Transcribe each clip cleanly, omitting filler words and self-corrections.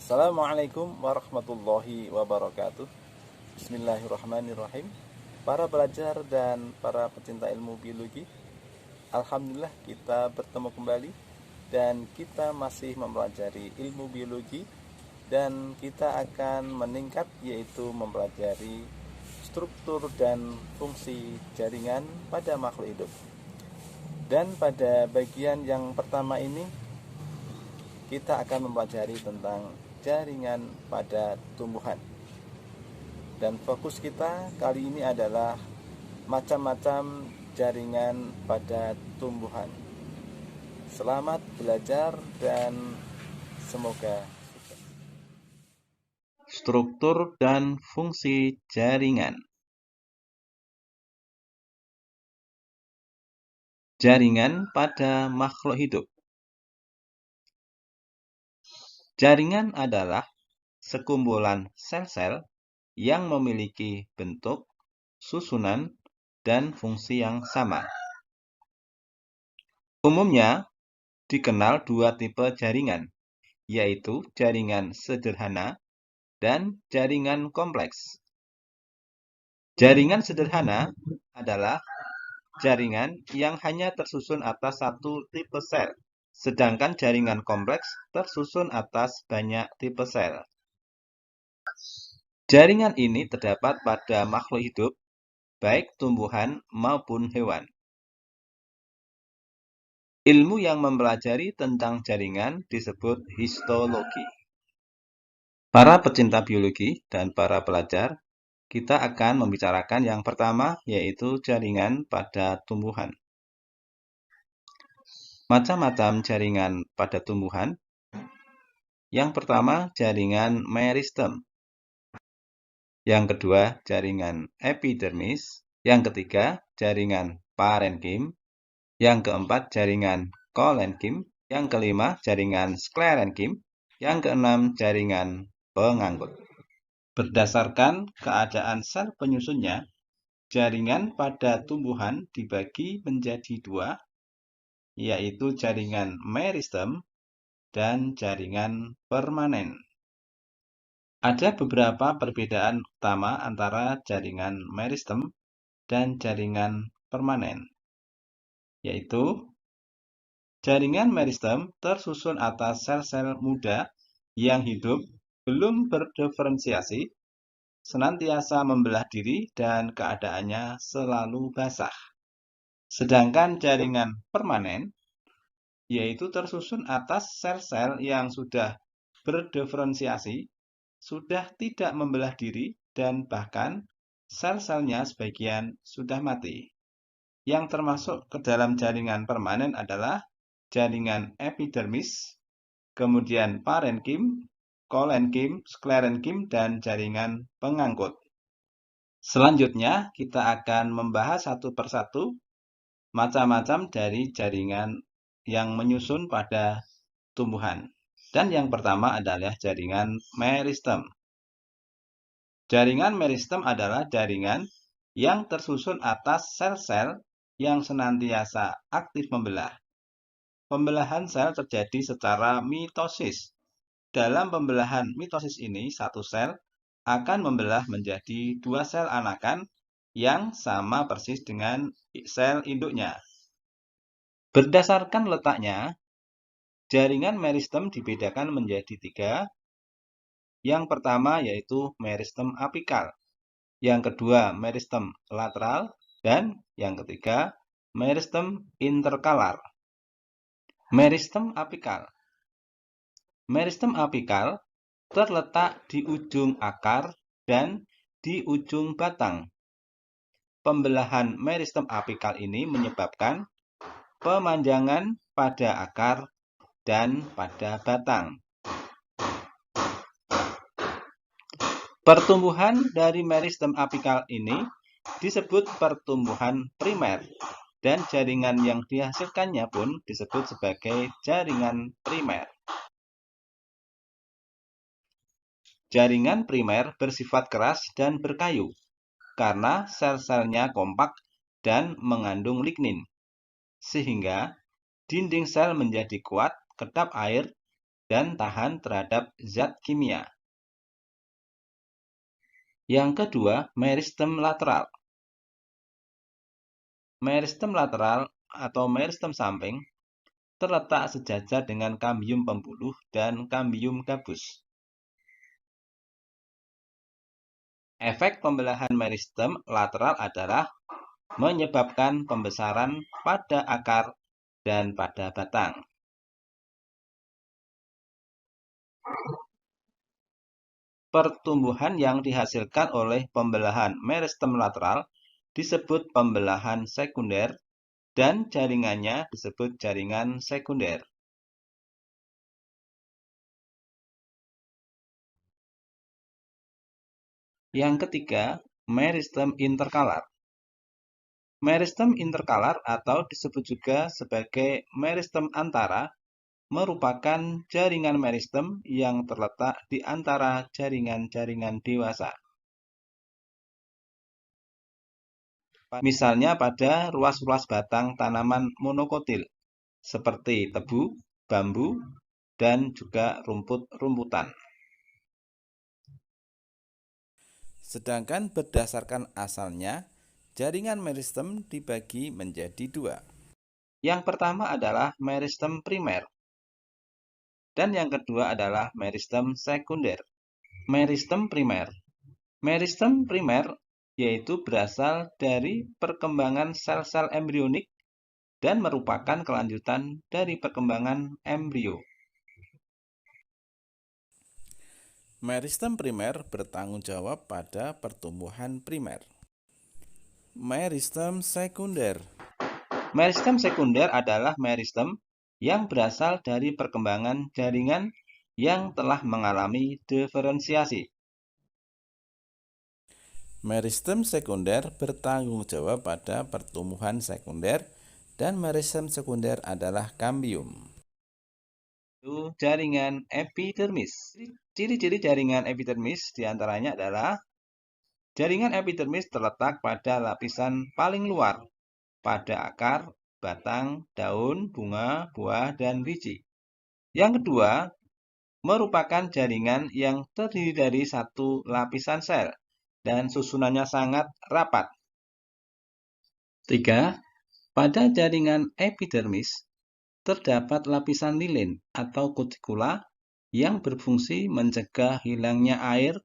Assalamualaikum warahmatullahi wabarakatuh. Bismillahirrahmanirrahim. Para pelajar dan para pecinta ilmu biologi, alhamdulillah kita bertemu kembali dan kita masih mempelajari ilmu biologi dan kita akan meningkat, yaitu mempelajari struktur dan fungsi jaringan pada makhluk hidup. Dan pada bagian yang pertama ini kita akan mempelajari tentang jaringan pada tumbuhan. Dan fokus kita kali ini adalah macam-macam jaringan pada tumbuhan. Selamat belajar dan semoga sukses. Struktur dan fungsi jaringan. Jaringan pada makhluk hidup. Jaringan adalah sekumpulan sel-sel yang memiliki bentuk, susunan, dan fungsi yang sama. Umumnya dikenal dua tipe jaringan, yaitu jaringan sederhana dan jaringan kompleks. Jaringan sederhana adalah jaringan yang hanya tersusun atas satu tipe sel, sedangkan jaringan kompleks tersusun atas banyak tipe sel. Jaringan ini terdapat pada makhluk hidup, baik tumbuhan maupun hewan. Ilmu yang mempelajari tentang jaringan disebut histologi. Para pecinta biologi dan para pelajar, kita akan membicarakan yang pertama, yaitu jaringan pada tumbuhan. Macam-macam jaringan pada tumbuhan. Yang pertama, jaringan meristem. Yang kedua, jaringan epidermis. Yang ketiga, jaringan parenkim. Yang keempat, jaringan kolenkim. Yang kelima, jaringan sklerenkim. Yang keenam, jaringan pengangkut. Berdasarkan keadaan sel penyusunnya, jaringan pada tumbuhan dibagi menjadi dua, yaitu jaringan meristem dan jaringan permanen. Ada beberapa perbedaan utama antara jaringan meristem dan jaringan permanen, yaitu jaringan meristem tersusun atas sel-sel muda yang hidup belum berdiferensiasi, senantiasa membelah diri dan keadaannya selalu basah. Sedangkan jaringan permanen yaitu tersusun atas sel-sel yang sudah berdiferensiasi, sudah tidak membelah diri, dan bahkan sel-selnya sebagian sudah mati. Yang termasuk ke dalam jaringan permanen adalah jaringan epidermis, kemudian parenkim, kolenkim, sklerenkim, dan jaringan pengangkut. Selanjutnya, kita akan membahas satu persatu macam-macam dari jaringan yang menyusun pada tumbuhan. Dan yang pertama adalah jaringan meristem. Jaringan meristem adalah jaringan yang tersusun atas sel-sel yang senantiasa aktif membelah. Pembelahan sel terjadi secara mitosis. Dalam pembelahan mitosis ini, satu sel akan membelah menjadi dua sel anakan yang sama persis dengan sel induknya. Berdasarkan letaknya, jaringan meristem dibedakan menjadi tiga. Yang pertama yaitu meristem apikal, yang kedua meristem lateral, dan yang ketiga meristem interkalar. Meristem apikal. Meristem apikal terletak di ujung akar dan di ujung batang. Pembelahan meristem apikal ini menyebabkan pemanjangan pada akar dan pada batang. Pertumbuhan dari meristem apikal ini disebut pertumbuhan primer, dan jaringan yang dihasilkannya pun disebut sebagai jaringan primer. Jaringan primer bersifat keras dan berkayu karena sel-selnya kompak dan mengandung lignin, sehingga dinding sel menjadi kuat, kedap air, dan tahan terhadap zat kimia. Yang kedua, meristem lateral. Meristem lateral atau meristem samping terletak sejajar dengan kambium pembuluh dan kambium gabus. Efek pembelahan meristem lateral adalah menyebabkan pembesaran pada akar dan pada batang. Pertumbuhan yang dihasilkan oleh pembelahan meristem lateral disebut pembelahan sekunder dan jaringannya disebut jaringan sekunder. Yang ketiga, meristem interkalar. Meristem interkalar atau disebut juga sebagai meristem antara merupakan jaringan meristem yang terletak di antara jaringan-jaringan dewasa. Misalnya pada ruas-ruas batang tanaman monokotil, seperti tebu, bambu, dan juga rumput-rumputan. Sedangkan berdasarkan asalnya, jaringan meristem dibagi menjadi dua. Yang pertama adalah meristem primer, dan yang kedua adalah meristem sekunder. Meristem primer. Meristem primer yaitu berasal dari perkembangan sel-sel embrionik dan merupakan kelanjutan dari perkembangan embrio. Meristem primer bertanggung jawab pada pertumbuhan primer. Meristem sekunder. Meristem sekunder adalah meristem yang berasal dari perkembangan jaringan yang telah mengalami diferensiasi. Meristem sekunder bertanggung jawab pada pertumbuhan sekunder dan meristem sekunder adalah kambium. Jaringan epidermis. Ciri-ciri jaringan epidermis diantaranya adalah jaringan epidermis terletak pada lapisan paling luar, pada akar, batang, daun, bunga, buah, dan biji. Yang kedua, merupakan jaringan yang terdiri dari satu lapisan sel dan susunannya sangat rapat. 3. Pada jaringan epidermis, terdapat lapisan lilin atau kutikula yang berfungsi mencegah hilangnya air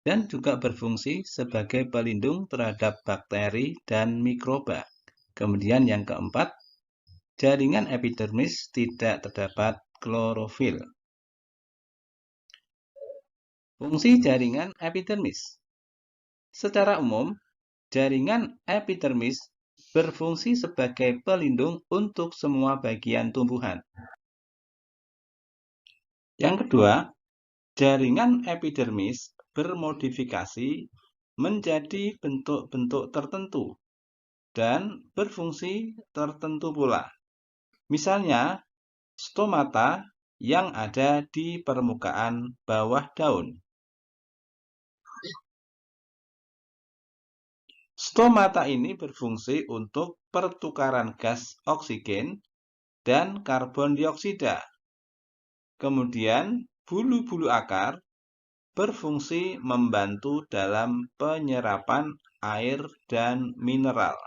dan juga berfungsi sebagai pelindung terhadap bakteri dan mikroba. Kemudian yang keempat, jaringan epidermis tidak terdapat klorofil. Fungsi jaringan epidermis. Secara umum, jaringan epidermis berfungsi sebagai pelindung untuk semua bagian tumbuhan. Yang kedua, jaringan epidermis bermodifikasi menjadi bentuk-bentuk tertentu dan berfungsi tertentu pula. Misalnya, stomata yang ada di permukaan bawah daun. Stomata ini berfungsi untuk pertukaran gas oksigen dan karbon dioksida. Kemudian, bulu-bulu akar berfungsi membantu dalam penyerapan air dan mineral.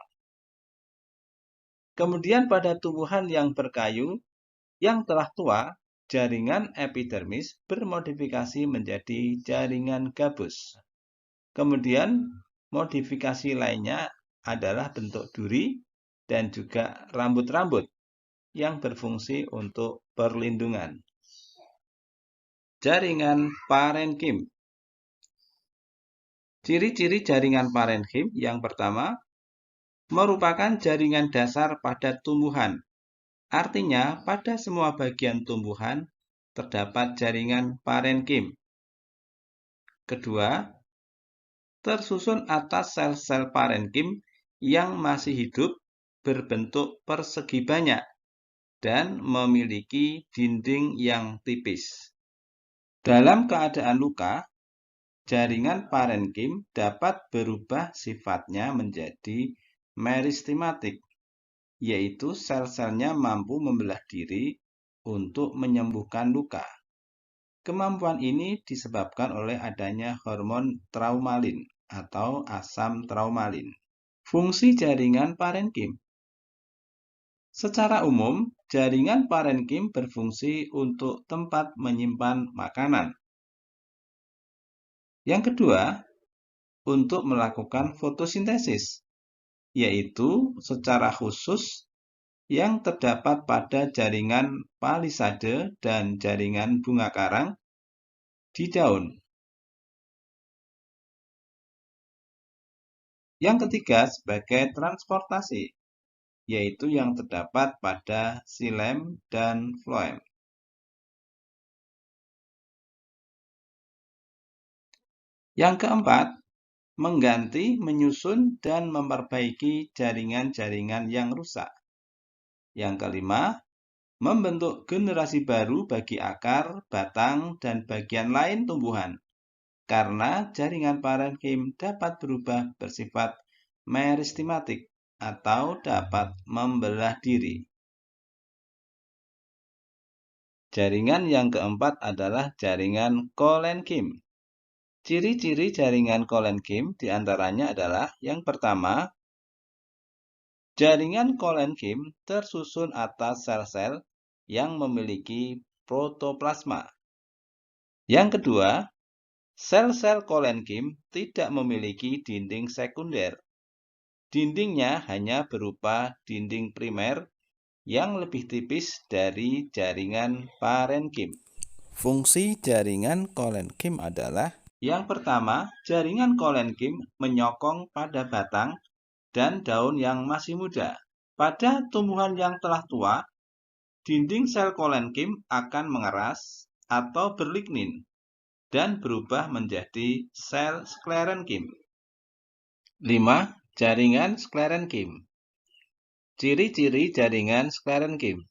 Kemudian pada tumbuhan yang berkayu yang telah tua, jaringan epidermis bermodifikasi menjadi jaringan gabus. Kemudian modifikasi lainnya adalah bentuk duri dan juga rambut-rambut yang berfungsi untuk perlindungan. Jaringan parenkim. Ciri-ciri jaringan parenkim yang pertama, merupakan jaringan dasar pada tumbuhan. Artinya, pada semua bagian tumbuhan terdapat jaringan parenkim. Kedua, tersusun atas sel-sel parenkim yang masih hidup berbentuk persegi banyak dan memiliki dinding yang tipis. Dalam keadaan luka, jaringan parenkim dapat berubah sifatnya menjadi meristematik, yaitu sel-selnya mampu membelah diri untuk menyembuhkan luka. Kemampuan ini disebabkan oleh adanya hormon traumalin atau asam traumalin. Fungsi jaringan parenkim. Secara umum, jaringan parenkim berfungsi untuk tempat menyimpan makanan. Yang kedua, untuk melakukan fotosintesis, yaitu secara khusus yang terdapat pada jaringan palisade dan jaringan bunga karang di daun. Yang ketiga, sebagai transportasi, yaitu yang terdapat pada xilem dan floem. Yang keempat, mengganti, menyusun, dan memperbaiki jaringan-jaringan yang rusak. Yang kelima, membentuk generasi baru bagi akar, batang, dan bagian lain tumbuhan. Karena jaringan parenkim dapat berubah bersifat meristematik atau dapat membelah diri. Jaringan yang keempat adalah jaringan kolenkim. Ciri-ciri jaringan kolenkim diantaranya adalah yang pertama, jaringan kolenkim tersusun atas sel-sel yang memiliki protoplasma. Yang kedua, sel-sel kolenkim tidak memiliki dinding sekunder. Dindingnya hanya berupa dinding primer yang lebih tipis dari jaringan parenkim. Fungsi jaringan kolenkim adalah: yang pertama, jaringan kolenkim menyokong pada batang dan daun yang masih muda. Pada tumbuhan yang telah tua, dinding sel kolenkim akan mengeras atau berlignin dan berubah menjadi sel sklerenkim. 5. Jaringan sklerenkim. Ciri-ciri jaringan sklerenkim.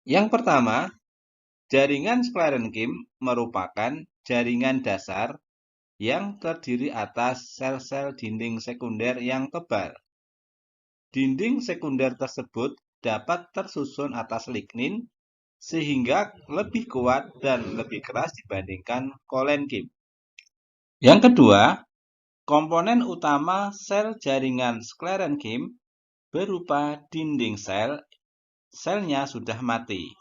Yang pertama, jaringan sklerenkim merupakan jaringan dasar yang terdiri atas sel-sel dinding sekunder yang tebal. Dinding sekunder tersebut dapat tersusun atas lignin sehingga lebih kuat dan lebih keras dibandingkan kolenkim. Yang kedua, komponen utama sel jaringan sklerenkim berupa dinding sel, selnya sudah mati.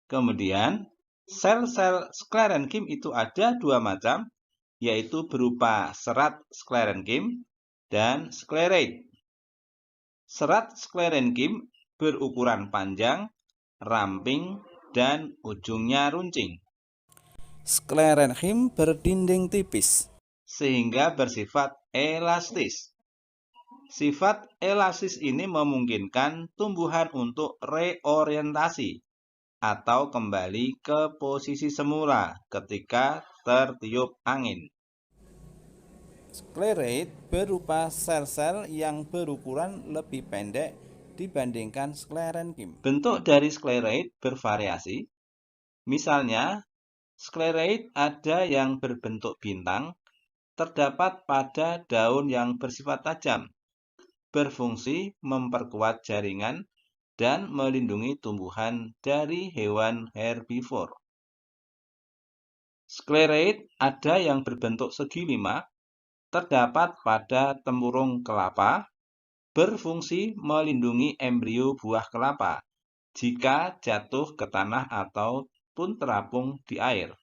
Kemudian, sel-sel sklerenkim itu ada dua macam, yaitu berupa serat sklerenkim dan sklerate. Serat sklerenkim berukuran panjang, ramping, dan ujungnya runcing. Sklerenkim berdinding tipis, sehingga bersifat elastis. Sifat elastis ini memungkinkan tumbuhan untuk reorientasi atau kembali ke posisi semula ketika tertiup angin. Sklerate berupa sel-sel yang berukuran lebih pendek dibandingkan sklerenkim. Bentuk dari sklerate bervariasi. Misalnya, sklerate ada yang berbentuk bintang, terdapat pada daun yang bersifat tajam, berfungsi memperkuat jaringan dan melindungi tumbuhan dari hewan herbivor. Sklerate ada yang berbentuk segi lima, terdapat pada tempurung kelapa, berfungsi melindungi embrio buah kelapa jika jatuh ke tanah ataupun terapung di air.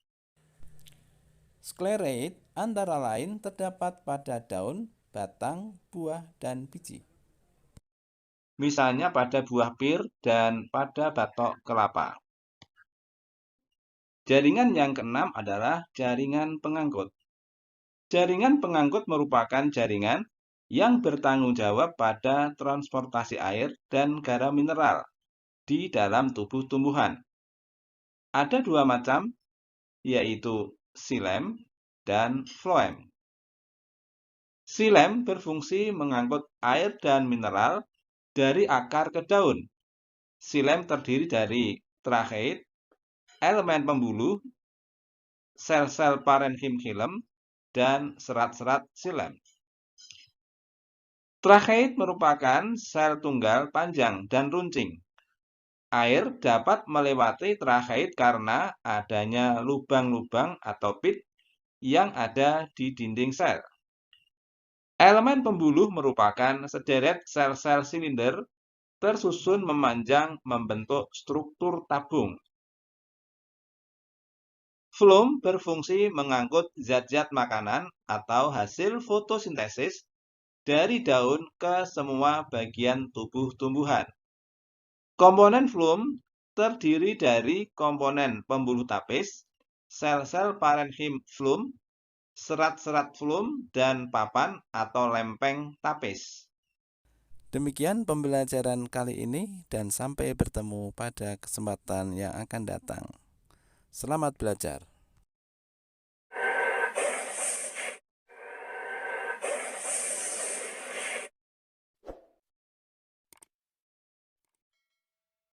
Sklerate antara lain terdapat pada daun, batang, buah, dan biji. Misalnya pada buah pir dan pada batok kelapa. Jaringan yang keenam adalah jaringan pengangkut. Jaringan pengangkut merupakan jaringan yang bertanggung jawab pada transportasi air dan garam mineral di dalam tubuh tumbuhan. Ada dua macam, yaitu xilem dan floem. Xilem berfungsi mengangkut air dan mineral dari akar ke daun. Xilem terdiri dari tracheit, elemen pembuluh, sel-sel parenkim xilem, dan serat-serat xilem. Tracheit merupakan sel tunggal panjang dan runcing. Air dapat melewati tracheit karena adanya lubang-lubang atau pit yang ada di dinding sel. Elemen pembuluh merupakan sederet sel-sel silinder tersusun memanjang membentuk struktur tabung. Floem berfungsi mengangkut zat-zat makanan atau hasil fotosintesis dari daun ke semua bagian tubuh tumbuhan. Komponen floem terdiri dari komponen pembuluh tapis, sel-sel parenkim floem, serat-serat floem, dan papan atau lempeng tapis. Demikian pembelajaran kali ini dan sampai bertemu pada kesempatan yang akan datang. Selamat belajar.